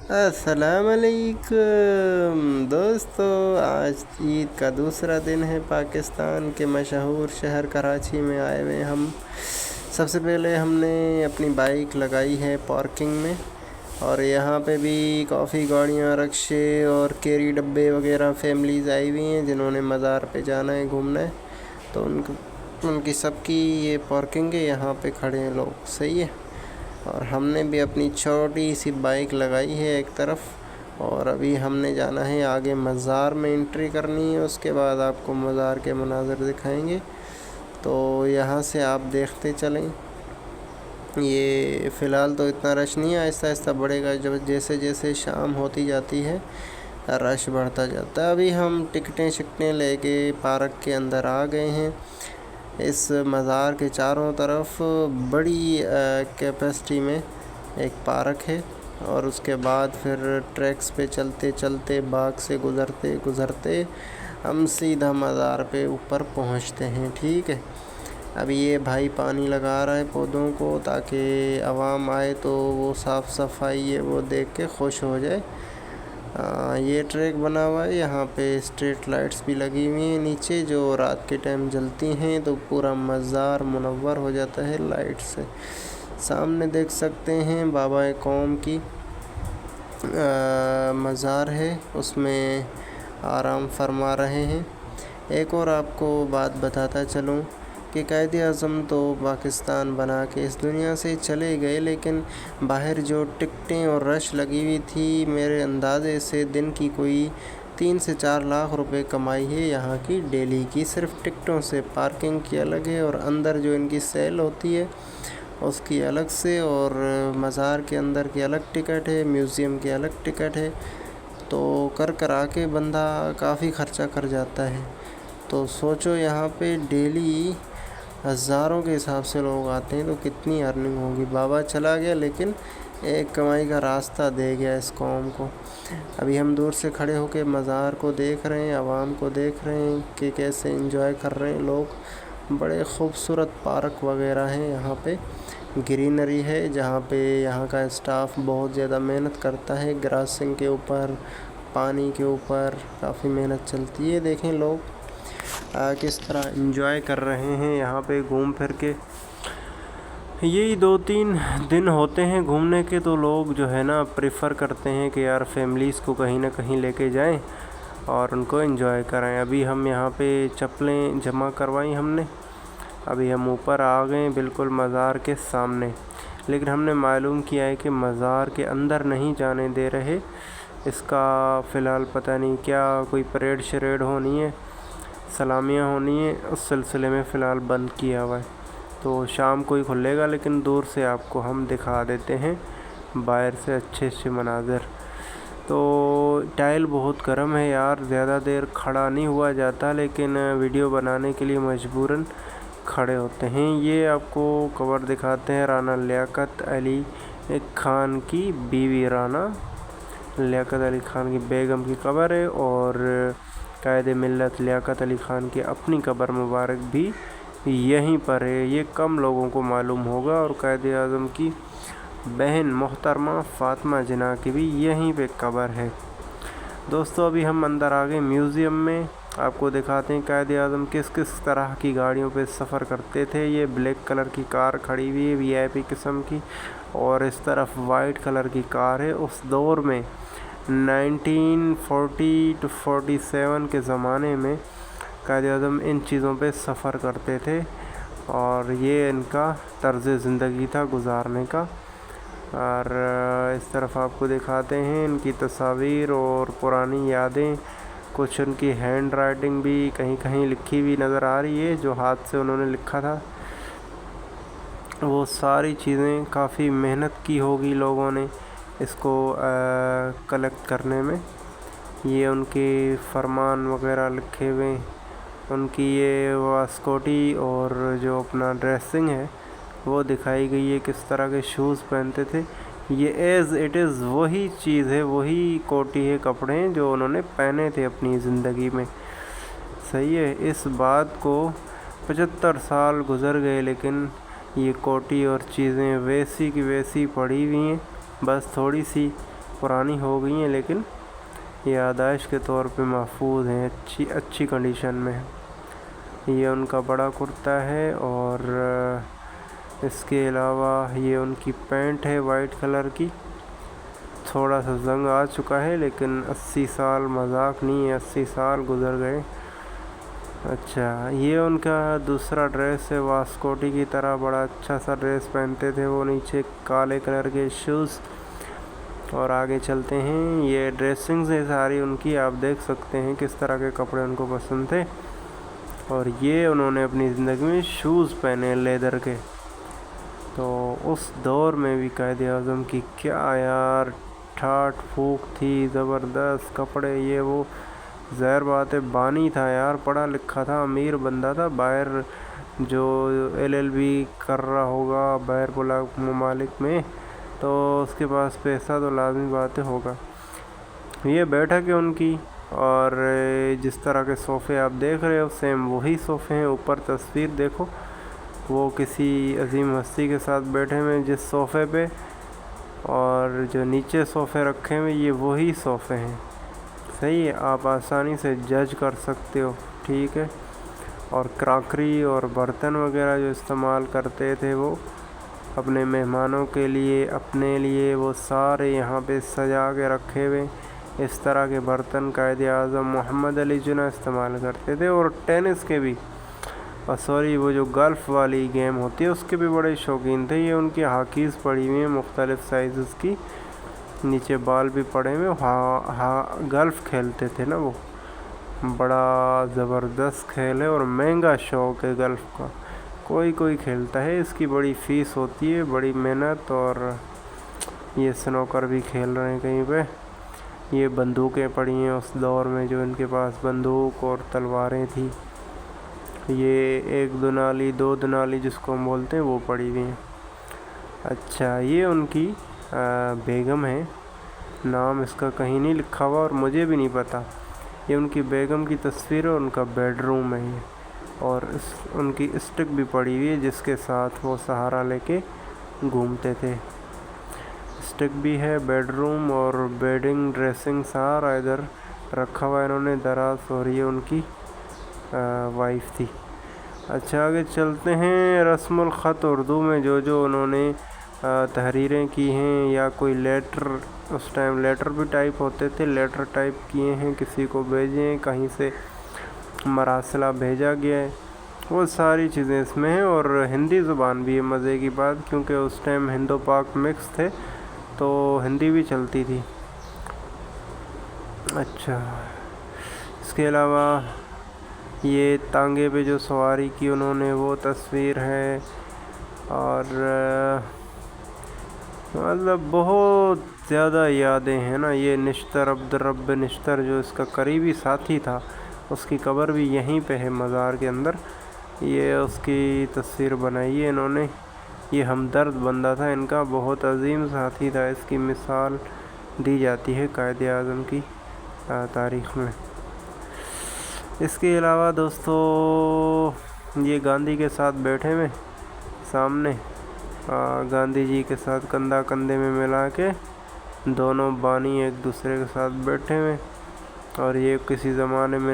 السلام علیکم دوستو، آج عید کا دوسرا دن ہے۔ پاکستان کے مشہور شہر کراچی میں آئے ہوئے ہم۔ سب سے پہلے ہم نے اپنی بائک لگائی ہے پارکنگ میں، اور یہاں پہ بھی کافی گاڑیاں، رکشے اور کیری ڈبے وغیرہ فیملیز آئی ہوئی ہیں جنہوں نے مزار پہ جانا ہے، گھومنا ہے، تو ان کی سب کی یہ پارکنگ ہے، یہاں پہ کھڑے ہیں لوگ، صحیح ہے۔ اور ہم نے بھی اپنی چھوٹی سی بائک لگائی ہے ایک طرف، اور ابھی ہم نے جانا ہے آگے مزار میں، انٹری کرنی ہے، اس کے بعد آپ کو مزار کے مناظر دکھائیں گے، تو یہاں سے آپ دیکھتے چلیں۔ یہ فی الحال تو اتنا رش نہیں ہے، آہستہ آہستہ بڑھے گا، جب جیسے جیسے شام ہوتی جاتی ہے رش بڑھتا جاتا ہے۔ ابھی ہم ٹکٹیں لے کے پارک کے اندر آ گئے ہیں۔ اس مزار کے چاروں طرف بڑی کیپیسٹی میں ایک پارک ہے، اور اس کے بعد پھر ٹریکس پہ چلتے چلتے، باغ سے گزرتے گزرتے ہم سیدھا مزار پہ اوپر پہنچتے ہیں، ٹھیک ہے۔ ابھی یہ بھائی پانی لگا رہا ہے پودوں کو، تاکہ عوام آئے تو وہ صاف صفائی ہے وہ دیکھ کے خوش ہو جائے۔ یہ ٹریک بنا ہوا ہے، یہاں پہ اسٹریٹ لائٹس بھی لگی ہوئی ہیں نیچے، جو رات کے ٹائم جلتی ہیں تو پورا مزار منور ہو جاتا ہے لائٹ سے۔ سامنے دیکھ سکتے ہیں بابا قوم کی مزار ہے، اس میں آرام فرما رہے ہیں۔ ایک اور آپ کو بات بتاتا چلوں کہ قائد اعظم تو پاکستان بنا کے اس دنیا سے چلے گئے، لیکن باہر جو ٹکٹیں اور رش لگی ہوئی تھی، میرے اندازے سے دن کی کوئی 3 سے 4 لاکھ روپے کمائی ہے یہاں کی ڈیلی کی، صرف ٹکٹوں سے۔ پارکنگ کی الگ ہے، اور اندر جو ان کی سیل ہوتی ہے اس کی الگ سے، اور مزار کے اندر کی الگ ٹکٹ ہے، میوزیم کی الگ ٹکٹ ہے، تو کرا کے بندہ کافی خرچہ کر جاتا ہے۔ تو سوچو یہاں پہ ڈیلی ہزاروں کے حساب سے لوگ آتے ہیں، تو کتنی ارننگ ہوگی۔ بابا چلا گیا لیکن ایک کمائی کا راستہ دے گیا اس قوم کو۔ ابھی ہم دور سے کھڑے ہو کے مزار کو دیکھ رہے ہیں، عوام کو دیکھ رہے ہیں کہ کیسے انجوائے کر رہے ہیں لوگ۔ بڑے خوبصورت پارک وغیرہ ہیں یہاں پہ، گرینری ہے، جہاں پہ یہاں کا اسٹاف بہت زیادہ محنت کرتا ہے، گراسنگ کے اوپر، پانی کے اوپر کافی محنت چلتی ہے۔ دیکھیں لوگ کس طرح انجوائے کر رہے ہیں یہاں پہ گھوم پھر کے۔ یہی 2-3 دن ہوتے ہیں گھومنے کے، تو لوگ جو ہے نا پریفر کرتے ہیں کہ یار فیملیز کو کہیں نہ کہیں لے کے جائیں اور ان کو انجوائے کرائیں۔ ابھی ہم یہاں پہ چپلیں جمع کروائی ہم نے، ابھی ہم اوپر آ گئے بالکل مزار کے سامنے، لیکن ہم نے معلوم کیا ہے کہ مزار کے اندر نہیں جانے دے رہے۔ اس کا فی الحال پتہ نہیں کیا، کوئی پریڈ شریڈ ہونی ہے، سلامیاں ہونی ہیں، اس سلسلے میں فی الحال بند کیا ہوا ہے، تو شام کو ہی کھلے گا، لیکن دور سے آپ کو ہم دکھا دیتے ہیں باہر سے اچھے مناظر۔ تو ٹائل بہت گرم ہے یار، زیادہ دیر کھڑا نہیں ہوا جاتا، لیکن ویڈیو بنانے کے لیے مجبوراً کھڑے ہوتے ہیں۔ یہ آپ کو قبر دکھاتے ہیں رانا لیاقت علی خان کی بیوی، رانا لیاقت علی خان کی بیگم کی قبر ہے، اور قائد ملت لیاقت علی خان کی اپنی قبر مبارک بھی یہیں پر ہے۔ یہ کم لوگوں کو معلوم ہوگا، اور قائد اعظم کی بہن محترمہ فاطمہ جناح کی بھی یہیں پہ قبر ہے۔ دوستو ابھی ہم اندر آ گئے میوزیم میں، آپ کو دکھاتے ہیں قائد اعظم کس طرح کی گاڑیوں پہ سفر کرتے تھے۔ یہ بلیک کلر کی کار کھڑی ہوئی ہے VIP قسم کی، اور اس طرف وائٹ کلر کی کار ہے۔ اس دور میں 1940 to 47 کے زمانے میں قائد اعظم ان چیزوں پہ سفر کرتے تھے، اور یہ ان کا طرز زندگی تھا گزارنے کا۔ اور اس طرف آپ کو دکھاتے ہیں ان کی تصاویر اور پرانی یادیں، کچھ ان کی ہینڈ رائٹنگ بھی کہیں کہیں لکھی ہوئی نظر آ رہی ہے، جو ہاتھ سے انہوں نے لکھا تھا۔ وہ ساری چیزیں کافی محنت کی ہوگی لوگوں نے اس کو کلیکٹ کرنے میں۔ یہ ان کے فرمان وغیرہ لکھے ہوئے، ان کی یہ واسکوٹی اور جو اپنا ڈریسنگ ہے وہ دکھائی گئی ہے، کس طرح کے شوز پہنتے تھے۔ یہ ایز اٹ از وہی چیز ہے، وہی کوٹی ہے، کپڑے ہیں جو انہوں نے پہنے تھے اپنی زندگی میں، صحیح ہے۔ اس بات کو 75 سال گزر گئے، لیکن یہ کوٹی اور چیزیں ویسی کی ویسی پڑی ہوئی ہیں، بس تھوڑی سی پرانی ہو گئی ہیں لیکن یادداشت کے طور پہ محفوظ ہیں، اچھی کنڈیشن میں ہے۔ یہ ان کا بڑا کرتا ہے، اور اس کے علاوہ یہ ان کی پینٹ ہے وائٹ کلر کی، تھوڑا سا زنگ آ چکا ہے لیکن 80 سال مذاق نہیں ہے، 80 سال گزر گئے۔ اچھا، یہ ان کا دوسرا ڈریس ہے، واسکوٹی کی طرح بڑا اچھا سا ڈریس پہنتے تھے وہ، نیچے کالے کلر کے شوز۔ اور آگے چلتے ہیں، یہ ڈریسنگز ہے ساری ان کی، آپ دیکھ سکتے ہیں کس طرح کے کپڑے ان کو پسند تھے۔ اور یہ انہوں نے اپنی زندگی میں شوز پہنے لیدر کے، تو اس دور میں بھی قائد اعظم کی کیا یار ٹھاٹ پھوک تھی، زبردست کپڑے یہ وہ۔ ظاہر بات ہے بانی تھا یار، پڑھا لکھا تھا، امیر بندہ تھا، باہر جو LLB کر رہا ہوگا باہر ممالک میں، تو اس کے پاس پیسہ تو لازمی باتیں ہوگا۔ یہ بیٹھک ہے ان کی، اور جس طرح کے صوفے آپ دیکھ رہے ہو سیم وہی صوفے ہیں۔ اوپر تصویر دیکھو، وہ کسی عظیم ہستی کے ساتھ بیٹھے ہوئے جس صوفے پہ، اور جو نیچے صوفے رکھے ہوئے یہ وہی صوفے ہیں۔ صحیح ہے، آپ آسانی سے جج کر سکتے ہو، ٹھیک ہے۔ اور کراکری اور برتن وغیرہ جو استعمال کرتے تھے وہ اپنے مہمانوں کے لیے، اپنے لیے، وہ سارے یہاں پہ سجا کے رکھے ہوئے۔ اس طرح کے برتن قائد اعظم محمد علی جناح استعمال کرتے تھے، اور ٹینس کے بھی، وہ جو گلف والی گیم ہوتی ہے اس کے بھی بڑے شوقین تھے۔ یہ ان کی ہاکیز پڑی ہوئی ہیں مختلف سائزز کی، نیچے بال بھی پڑے ہوئے، گلف کھیلتے تھے نا وہ، بڑا زبردست کھیل ہے اور مہنگا شوق ہے گلف کا، کوئی کھیلتا ہے، اس کی بڑی فیس ہوتی ہے، بڑی محنت۔ اور یہ سنوکر بھی کھیل رہے ہیں کہیں پہ۔ یہ بندوقیں پڑی ہیں اس دور میں، جو ان کے پاس بندوق اور تلواریں تھیں، یہ 1 دنالی 2 دنالی جس کو ہم بولتے ہیں وہ پڑی ہوئی ہیں۔ اچھا، یہ ان کی بیگم ہے، نام اس کا کہیں نہیں لکھا ہوا اور مجھے بھی نہیں پتہ۔ یہ ان کی بیگم کی تصویر ہے، ان کا بیڈ روم ہے یہ، اور ان کی اسٹک بھی پڑی ہوئی ہے جس کے ساتھ وہ سہارا لے کے گھومتے تھے۔ اسٹک بھی ہے، بیڈ روم اور بیڈنگ ڈریسنگ سارا ادھر رکھا ہوا ہے انہوں نے، دراز، اور یہ ان کی وائف تھی۔ اچھا، آگے چلتے ہیں۔ رسم الخط اردو میں جو انہوں نے تحریریں کی ہیں، یا کوئی لیٹر، اس ٹائم لیٹر بھی ٹائپ ہوتے تھے، لیٹر ٹائپ کیے ہیں، کسی کو بھیجے ہیں، کہیں سے مراسلہ بھیجا گیا ہے، وہ ساری چیزیں اس میں ہیں۔ اور ہندی زبان بھی ہے، مزے کی بات، کیونکہ اس ٹائم ہند و پاک مکس تھے تو ہندی بھی چلتی تھی۔ اچھا، اس کے علاوہ یہ تانگے پہ جو سواری کی انہوں نے وہ تصویر ہے، اور مطلب بہت زیادہ یادیں ہیں نا۔ یہ نشتر عبدالرب نشتر جو اس کا قریبی ساتھی تھا، اس کی قبر بھی یہیں پہ ہے مزار کے اندر، یہ اس کی تصویر بنائی ہے انہوں نے۔ یہ ہمدرد بندہ تھا ان کا، بہت عظیم ساتھی تھا، اس کی مثال دی جاتی ہے قائد اعظم کی تاریخ میں۔ اس کے علاوہ دوستو، یہ گاندھی کے ساتھ بیٹھے ہوئے سامنے، گاندھی جی کے ساتھ کندھا کندھے میں ملا کے دونوں بانی ایک دوسرے کے ساتھ بیٹھے ہوئے، اور یہ کسی زمانے میں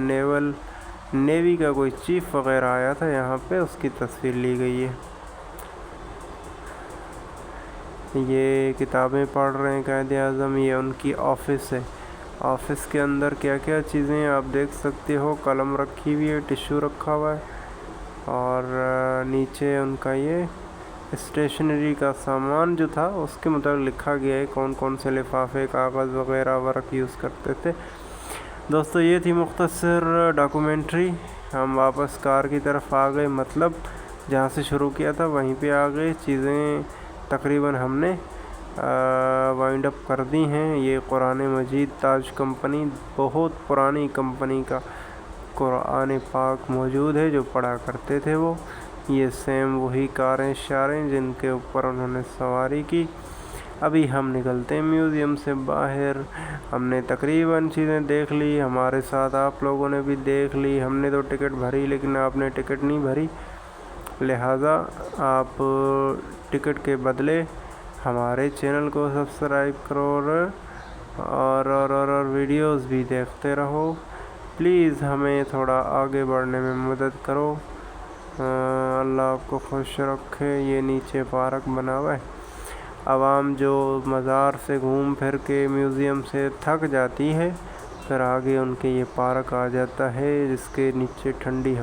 نیوی کا کوئی چیف وغیرہ آیا تھا یہاں پہ، اس کی تصویر لی گئی ہے۔ یہ کتابیں پڑھ رہے ہیں قائد اعظم، یہ ان کی آفس ہے، آفس کے اندر کیا کیا چیزیں ہیں آپ دیکھ سکتے ہو، قلم رکھی ہوئی ہے، ٹیشو رکھا ہوا ہے، اور نیچے ان کا یہ اسٹیشنری کا سامان جو تھا اس کے متعلق لکھا گیا ہے، کون کون سے لفافے، کاغذ وغیرہ ورق یوز کرتے تھے۔ دوستو، یہ تھی مختصر ڈاکومنٹری، ہم واپس کار کی طرف آ گئے، مطلب جہاں سے شروع کیا تھا وہیں پہ آ گئے، چیزیں تقریباً ہم نے وائنڈ اپ کر دی ہیں۔ یہ قرآن مجید تاج کمپنی، بہت پرانی کمپنی کا قرآن پاک موجود ہے جو پڑھا کرتے تھے وہ، یہ سیم وہی کاریں شاریں جن کے اوپر انہوں نے سواری کی۔ ابھی ہم نکلتے ہیں میوزیم سے باہر، ہم نے تقریباً چیزیں دیکھ لی، ہمارے ساتھ آپ لوگوں نے بھی دیکھ لی، ہم نے تو ٹکٹ بھری لیکن آپ نے ٹکٹ نہیں بھری، لہٰذا آپ ٹکٹ کے بدلے ہمارے چینل کو سبسکرائب کرو اور اور ویڈیوز بھی دیکھتے رہو۔ پلیز ہمیں تھوڑا آگے بڑھنے میں مدد کرو۔ اللہ آپ کو خوش رکھے۔ یہ نیچے پارک بنا ہوا ہے، عوام جو مزار سے گھوم پھر کے میوزیم سے تھک جاتی ہے، پھر آگے ان کے یہ پارک آ جاتا ہے جس کے نیچے ٹھنڈی